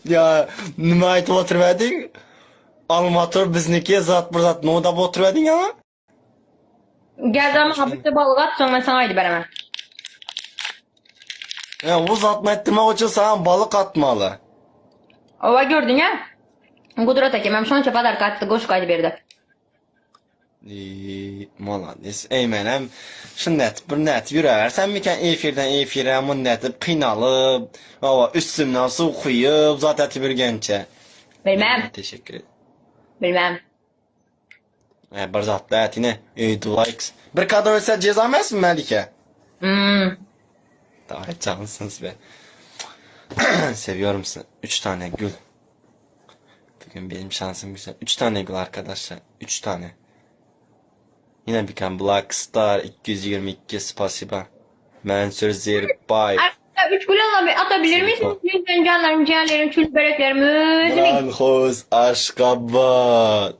Ya nima aytib o'tirmading? Almator bizniki zat bir zat nima deb o'tirmading ama? Gel ama hapiste balık at sonra ben sana aydı veremem. Ya bu zatni ayttirmoq uchun sana balık atmalı. Ova gördün ya. Kudret aka ben şuncha pazar kattı qo'shiq aytib berdi. Молодец. Ey menem shunday bir net yuraversan mikan efirdan bunday qiynalib, hava üstümden suv quyib, zot aytib yurgancha. Bilmem. Teşekkür ederim. Bilmem. Bir zat da aytine, likes. Bir kadar ölse ceza emasmi Malika? Daha cansınız be. Seviyorum seni. 3 tane gül. Bugün benim şansım güzel. 3 tane gül arkadaşlar. 3 tane. Yine bir kan Black Star 222 spasiba. Mansur Zirbay. Arkadaşlar 3 gül atabilir misiniz? Lütfen canlarım, ciğerlerim, çül böreklerim, özümü. Manhoz Aşkabat.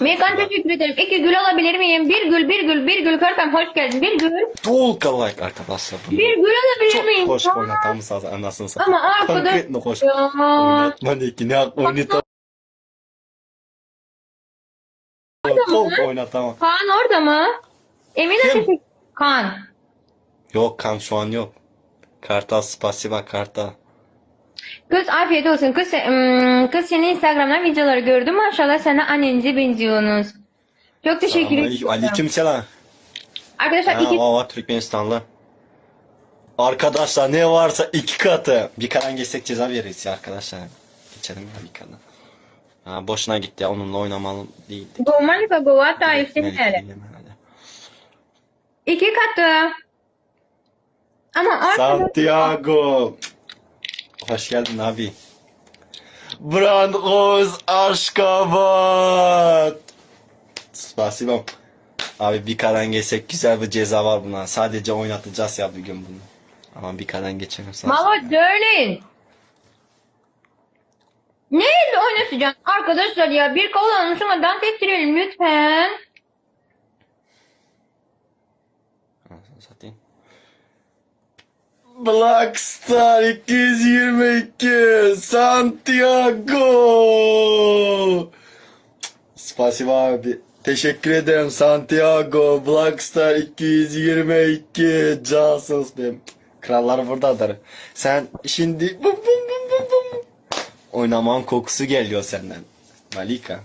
Mekan teşekkür ederim. 2 gül alabilir miyim? Bir gül Körpem hoş geldin. Bir gül. Dolka like arkadaşlar bunu. Bir gül alabilir miyim? Hoş oynatamı sağ anasını sağ. Ama arkadaş. Konkretno hoş. Ya. Oynatmadı ki ne oynatam. Çok oynatamam. Kaan orada mı? Emine Kim? teşekkür. Kaan. Yok kan şu an yok. Kartal spasiba kartal. Kız afiyet olsun. Kız senin Instagram'dan videoları gördüm. Maşallah sana annenize benziyorsunuz. Çok teşekkür ederim. Aleykümselam. Arkadaşlar iki... Var Türkmenistanlı. Arkadaşlar ne varsa 2 katı. Bir karan geçsek ceza veririz ya arkadaşlar. Geçelim ya bir karan. Ha, boşuna gitti ya onunla oynamalı değildi. Gomalika Gova Taif seninle. 2 katı. Ama arkadaşlar... Santiago. Hoş geldin abi. Brandoz Aşkabat. Spasiba. Abi bir karan geçsek güzel bir ceza var buna. Sadece oynatacağız ya bugün bunu. Ama bir karan geçelim sana. Mama söyleyin. Neyle oynatacaksın? Arkadaşlar ya bir kol şuna dans ettirelim lütfen. Satayım. Black Star 222 Santiago. Spasiba abi. Teşekkür ederim Santiago. Black Star 222 cansınız benim. Krallar buradadır. Sen şimdi bum bum bum bum bum. Oynaman kokusu geliyor senden. Malika.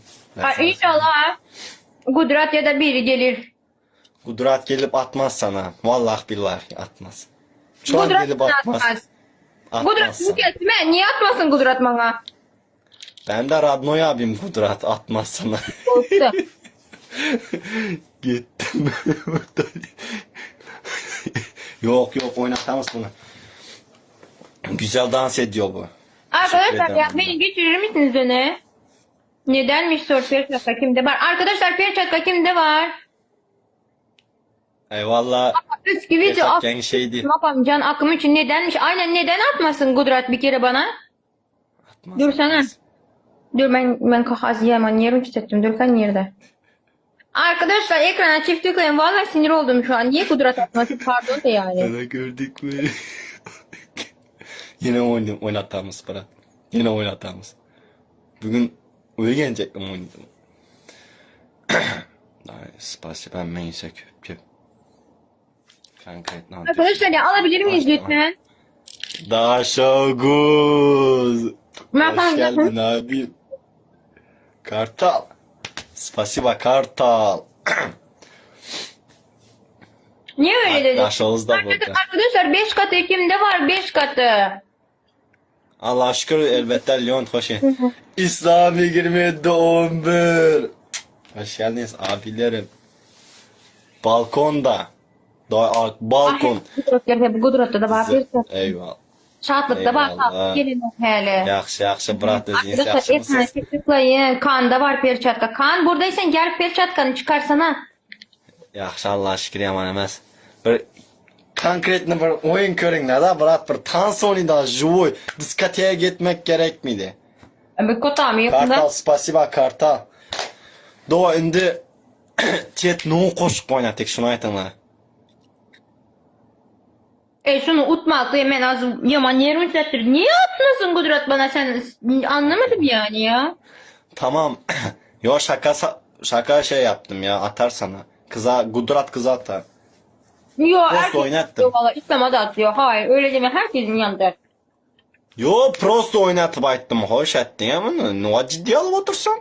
İnşallah Kudret ya da biri gelir. Kudret gelip atmaz sana. Vallahi billahi atmaz. Şu an Kudret gelip atmaz. Kudret Atmaz sana. bu kesme. Niye atmasın Kudret bana? Ben de Radnoy abim Kudret atmaz sana. Oldu. Gittim. Yok oynatamaz bunu. Güzel dans ediyor bu. Arkadaşlar ederim ya abla. beni geçirir misiniz öne? Nedenmiş sor Perçatka kimde var? Arkadaşlar Perçatka kimde var? Eyvallah. Eski video Gerçekten şey değil. yapalım can akım için nedenmiş? Aynen neden atmasın Kudret bir kere bana? Atmaz, Dur sana. atmaz. Dur ben kahaz yiyemem. Yerim hissettim. Dur sen yerde. Arkadaşlar ekrana çift tıklayın. Vallahi sinir oldum şu an. Niye Kudret atması? Pardon da yani. Sana gördük mü? Yine oynatamız para. Yine oynatamız. Bugün uyuyagelecektim oynadım. Spasiba ben neyse köp. Kanka et ne yapıyorsun? Arkadaşlar ya alabilir miyiz Başla. lütfen? Daşoguz. Ben Hoş geldin abi. Kartal. Spasiba Kartal. Niye öyle dedin? Daşoguz da burada. Arkadaşlar 5 katı kimde var? 5 katı. Allah şükür elbette Leon hoş geldin. İslami 27-11. Hoş geldiniz abilerim. Balkonda. Balkon. Kudret'te de var. Bir katı. Eyvallah. Şatlıkta var. Eyvallah. Gelin hele. Yaxşı bırak dediniz Arkadaşlar yaxşı ekrana mısınız? çift tıklayın. Kaan'da var Perçatka. Kaan buradaysan gel Perçatkanı çıkarsana. Yaxşı Allah şükür yaman emas. Bir konkretni bir o'yin ko'ringlar da brat bir tans o'yinida живой diskoteka gitmek gerek miydi? Bir kotam Kartal yakında. spasiba Kartal. Do endi tet no qo'shiq o'ynadik shuni aytinglar. Şunu utmakla hemen az yaman yerimi hissettir. Niye atmasın Kudret bana sen anlamadım yani ya. Tamam. Yo şaka şey yaptım ya atar sana. Kudret kıza atar. Yo Prost herkes oynattım. atıyor valla İslam'a da atıyor. Hayır öyle deme herkesin yanında. Yo prosto oynatıp ayttım. Hoş ettin ya bunu. Nova ciddi alıp otursan.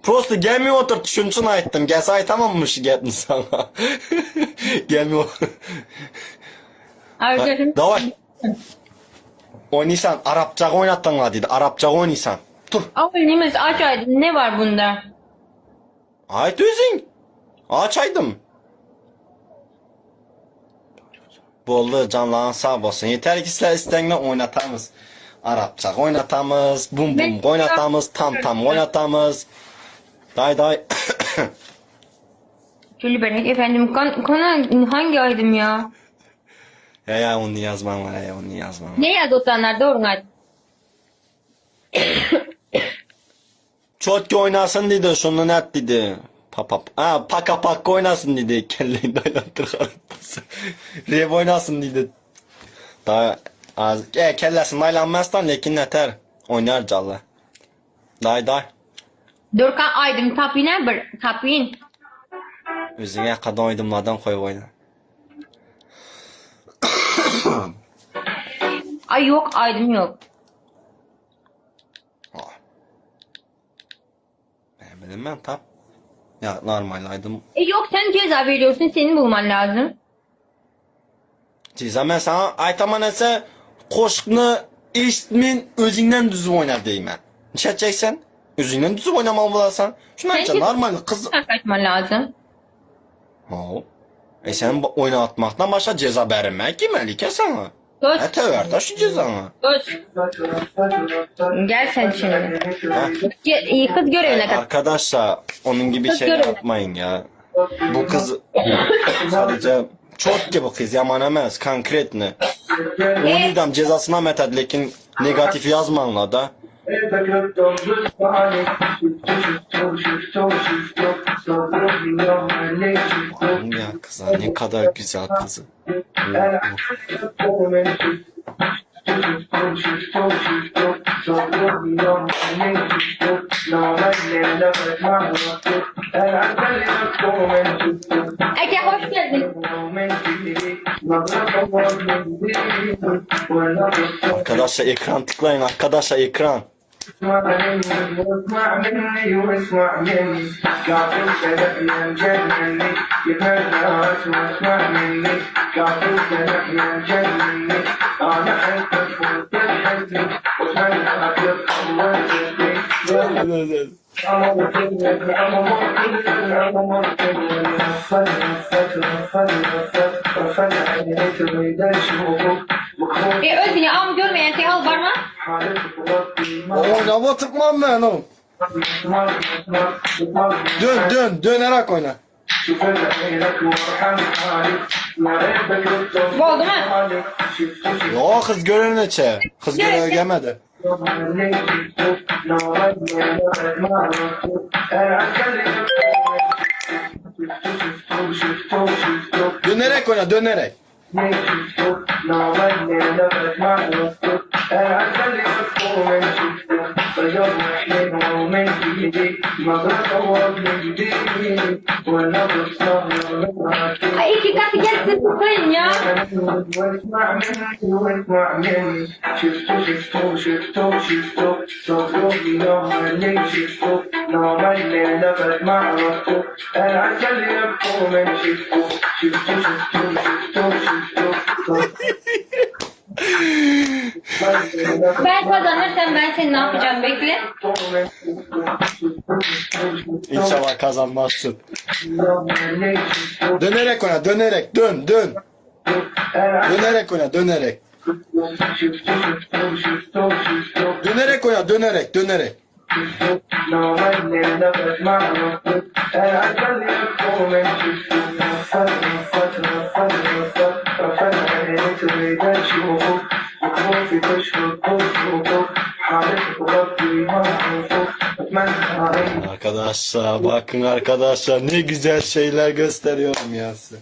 Prosto gelmiyor otur. Şunun için ayttım. Gelse aytamammış gettin sana. Gelmiyor. Arkadaşım. Davay. Oynaysan. Arapça oynattın la dedi. Arapça oynaysan. Dur. Abonemiz aç aydın ne var bunda? Ayt özün. Açaydım. Bollu canlağın sağ olsun. Yeter ki sizler istenle oynatamız. Arapça oynatamız. Bum bum oynatamız. Tam oynatamız. Day. Şöyle berek efendim konu hangi aydım ya? Ya onu yazmam var ya onu yazmam. Ne yaz otanlar doğru aç. Çotki oynasın dedi şunu net dedi. Paka pak oynasın dedi. Kelleyin daylattır karıntası. Rev oynasın dedi. Daha az. Kellesin daylanmazdan lekin yeter. Oynar calla. Day. Dorkan aydım tapine bir tapin. Özüne kadar oydumlardan koy oyna. Ay yok aydım yok. Ne bileyim ben tap. Ya normal aydım. Yok sen ceza veriyorsun senin bulman lazım. Ceza ben sana aytaman etse koşkunu işitmin özünden düzüp oynar deyim ben. Ne edeceksen? Özünden düzüp oynamalı bularsan. Şunu Sen açacağım normal kız. kaçman lazım. Sen oynatmaktan başka ceza vermek ki Melike sana. Göz. Ver da şu cezanı. Göz. Gel sen şimdi. Ha? Kız görevine kat. Arkadaşlar onun gibi Kız şey görün. yapmayın ya. Bu kız sadece çok gibi kız yamanamaz konkretne. Onu idam cezasına meted lekin negatif yazmanla da. Oğlum ya kıza ne kadar güzel kızı. Ege hoş geldin. Arkadaşlar ekran tıklayın arkadaşlar ekran. اسمع مني واسمع مني واسمع مني قاعد تلقي الجنني يتناس واسمع مني قاعد تلقي الجنني انا حبك وتحبني واتمنى اطلق الله Özünü am görmeyen şey al var mı? Oyna tıkmam ben oğlum. Dönerek oyna. Bu oldu mu? Yo kız görene çe. Kız görev gelmedi. Dönerek oyna dönerek. Ay iki katı gelsin tutayım ya. Ben kazanırsam ben seni ne yapacağım bekle. İnşallah kazanmazsın. Dönerek oyna dönerek dön. Dönerek oyna dönerek. Dönerek oyna dönerek. Arkadaşlar bakın arkadaşlar ne güzel şeyler gösteriyorum ya size.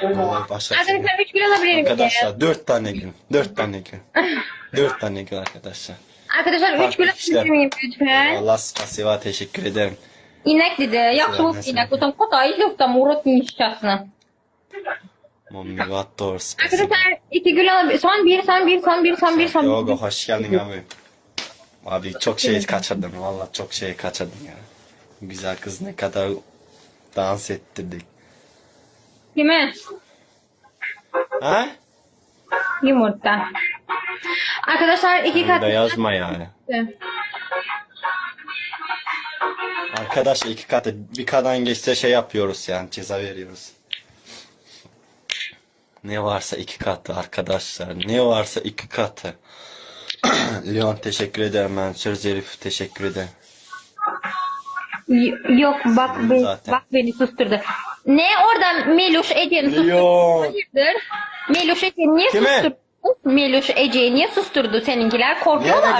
Vallahi başarısız. Arkadaşlar 3 gül alabilir miyim? Arkadaşlar 4 tane gül. 4 tane gül. 4 tane gül arkadaşlar. Arkadaşlar 3 gül İşte. alabilir miyim lütfen? Allah spasiba teşekkür ederim. İnek dedi. Yaxşı oldu Mesela. inek. Utan kotayı yoksa Murat nişasını. Mummivat doğru spasiba. Arkadaşlar 2 gül alabilir. Son bir. Yoga hoş geldin abi. Abi çok şey kaçırdım. Vallahi çok şey kaçırdım ya. Güzel kız ne kadar dans ettirdik. Kime? Ha? Yumurta. Arkadaşlar 2 kat. Burada yazma yani. Arkadaşlar 2 katı bir kadın geçse şey yapıyoruz yani ceza veriyoruz. Ne varsa 2 katı arkadaşlar. Ne varsa 2 katı. Leon teşekkür ederim ben. Söz Elif teşekkür ederim. Yok bak beni, Zaten. bak beni susturdu. Ne oradan Meluş Ece'ni susturdu? Leon. Hayırdır? Meluş Ece'ni niye Kime? susturdu? Meluş Ece'yi niye susturdu seninkiler? Korkuyorlar.